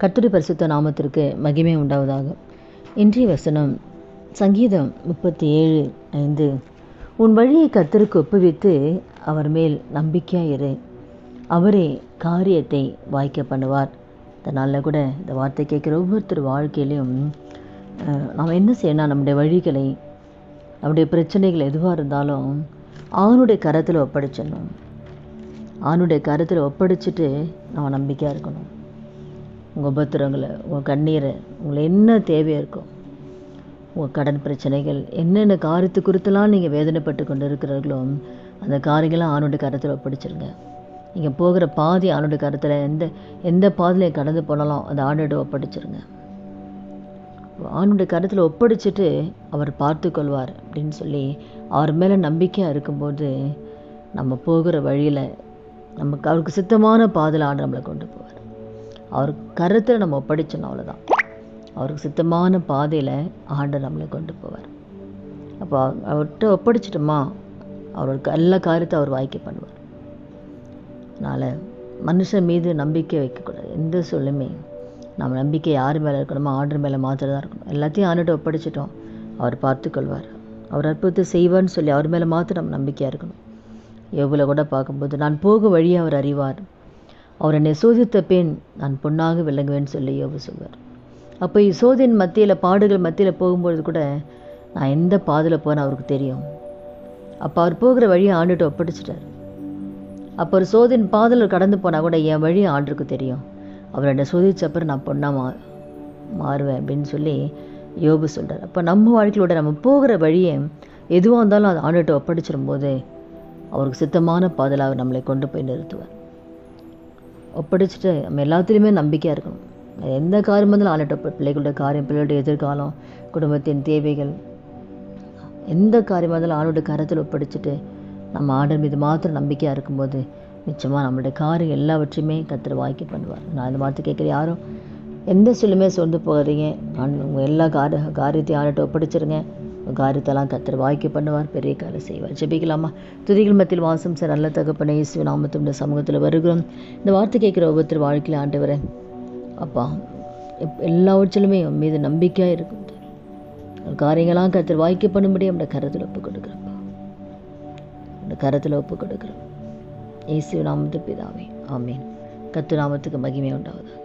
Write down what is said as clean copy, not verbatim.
கர்த்தருடைய பரிசுத்த நாமத்திற்கு மகிமை உண்டாவதாக. இன்றைய வசனம் சங்கீதம் 37:5. உன் வழியை கர்த்தருக்கு ஒப்புவித்து அவர் மேல் நம்பிக்கையாயிரு, அவரே காரியத்தை வாய்க்க பண்ணுவார். இதனால் கூட இந்த வார்த்தை கேட்குற ஒவ்வொருத்தர் வாழ்க்கையிலையும் நாம் என்ன செய்யணும், நம்முடைய வழிகளை, நம்முடைய பிரச்சனைகள் எதுவாக இருந்தாலும் அவனுடைய கரத்தில் ஒப்படைச்சிடணும். அவனுடைய கரத்தில் ஒப்படைச்சிட்டு நம்ம நம்பிக்கையாக இருக்கணும். உங்கள் உபத்திரங்களை, உங்கள் கண்ணீரை, உங்களை என்ன தேவையாக இருக்கும், உங்கள் கடன் பிரச்சனைகள், என்னென்ன காரியத்து குறித்தெல்லாம் நீங்கள் வேதனைப்பட்டு கொண்டு இருக்கிறார்களோ அந்த காரியங்களாம் ஆணுடைய கரத்தில் ஒப்படைச்சிருங்க. நீங்கள் போகிற பாதி ஆணுடைய கரத்தில், எந்த பாதையில் கடந்து போனாலும் அந்த ஆண்டோட ஒப்படைச்சிருங்க. ஆணுடைய கரத்தில் ஒப்படைச்சிட்டு அவர் பார்த்து கொள்வார் அப்படின்னு சொல்லி அவர் மேலே நம்பிக்கையாக இருக்கும்போது நம்ம போகிற வழியில் நமக்கு அவருக்கு சித்தமான பாதையில் ஆண்டு நம்மளை கொண்டு போவார். அவர் கருத்தில் நம்ம ஒப்படைச்சோம், அவ்வளோதான். அவருக்கு சித்தமான பாதையில் ஆண்டு நம்மளை கொண்டு போவார். அப்போ அவர்கிட்ட ஒப்படைச்சிட்டோமா அவருக்கு எல்லா காரியத்தை அவர் வாய்க்க பண்ணுவார். அதனால் மனுஷன் மீது நம்பிக்கை வைக்கக்கூடாது. எந்த சொல்லுமே நம்ம நம்பிக்கை யார் மேலே இருக்கணுமோ ஆண்டு மேலே மாத்திரம் தான் இருக்கணும். எல்லாத்தையும் ஆண்டுகிட்ட ஒப்படைச்சிட்டோம், அவர் பார்த்துக்கொள்வார், அவர் அற்புதத்தை செய்வார்னு சொல்லி அவர் மேலே மாத்திரம் நம்ம நம்பிக்கையாக இருக்கணும். யோபுல கூட பார்க்கும்போது நான் போக வழியை அவர் அறிவார், அவர் என்னை சோதித்த பின் நான் பொன்னாக விளங்குவேன்னு சொல்லி யோபு சொல்வார். அப்போ சோதனையின் மத்தியில், பாடுகள் மத்தியில் போகும்பொழுது கூட நான் எந்த பாதையில் போனேன் அவருக்கு தெரியும். அப்போ அவர் போகிற வழியை ஆண்டுகிட்ட ஒப்படைச்சிட்டார். அப்போ ஒரு சோதனை பாதையில் கடந்து போனால் கூட என் வழி ஆண்டுக்கு தெரியும், அவர் என்னை சோதிச்சப்பறம் நான் பொண்ணாக மாறுவேன் அப்படின்னு சொல்லி யோபு சொல்கிறார். அப்போ நம்ம வாழ்க்கையோட நம்ம போகிற வழியை எதுவாக இருந்தாலும் அது ஆண்டுகிட்ட ஒப்படைச்சிடும் போது அவருக்கு சித்தமான பாதையில் அவர் நம்மளை கொண்டு போய் நிறுத்துவார். ஒப்படைச்சிட்டு நம்ம எல்லாத்துலேயுமே நம்பிக்கையாக இருக்கணும். எந்த காரியம் இருந்தாலும் ஆண்டுகிட்ட, பிள்ளைகளோட காரியம், பிள்ளைகளுடைய எதிர்காலம், குடும்பத்தின் தேவைகள், எந்த காரியமாக இருந்தாலும் ஆண்டோட கரத்தில் ஒப்படைச்சிட்டு நம்ம ஆண்டர் மீது மாத்திரம் நம்பிக்கையாக இருக்கும்போது நிச்சயமாக நம்மளுடைய காரியம் எல்லாவற்றையுமே கர்த்தர் வாய்க்க பண்ணுவார். நான் இந்த வார்த்தை கேட்குற யாரும் எந்த சொல்லுமே சொந்து போகாதீங்க. உங்கள் எல்லா காரியத்தையும் ஆண்டுகிட்ட ஒப்படைச்சிருங்க. உங்கள் காரியத்தெல்லாம் கர்த்தர் வாய்க்க பண்ணுவார், பெரிய காரியம் செய்வார். ஜெபிக்கலாமா? துதிகள் மத்தியில் வாசம் சார் நல்ல தகப்பனே, இயேசுவின் நாமத்தின் சமூகத்தில் வருகிறோம். இந்த வார்த்தை கேட்குற ஒவ்வொருத்தர் வாழ்க்கையில் ஆண்டவரே அப்பா எல்லாவற்றிலுமே உன் மீது நம்பிக்கையாக இருக்கும். காரியங்களாம் கர்த்தர் வாய்க்க பண்ணும்படி நம்முடைய கரத்தில் ஒப்பு கொடுக்குறப்பா, நம்முடைய கரத்தில் ஒப்பு கொடுக்குறோம். இயேசு நாமத்து பிதாவே, ஆமீன். கர்த்தர் நாமத்துக்கு மகிமை உண்டாவதாக.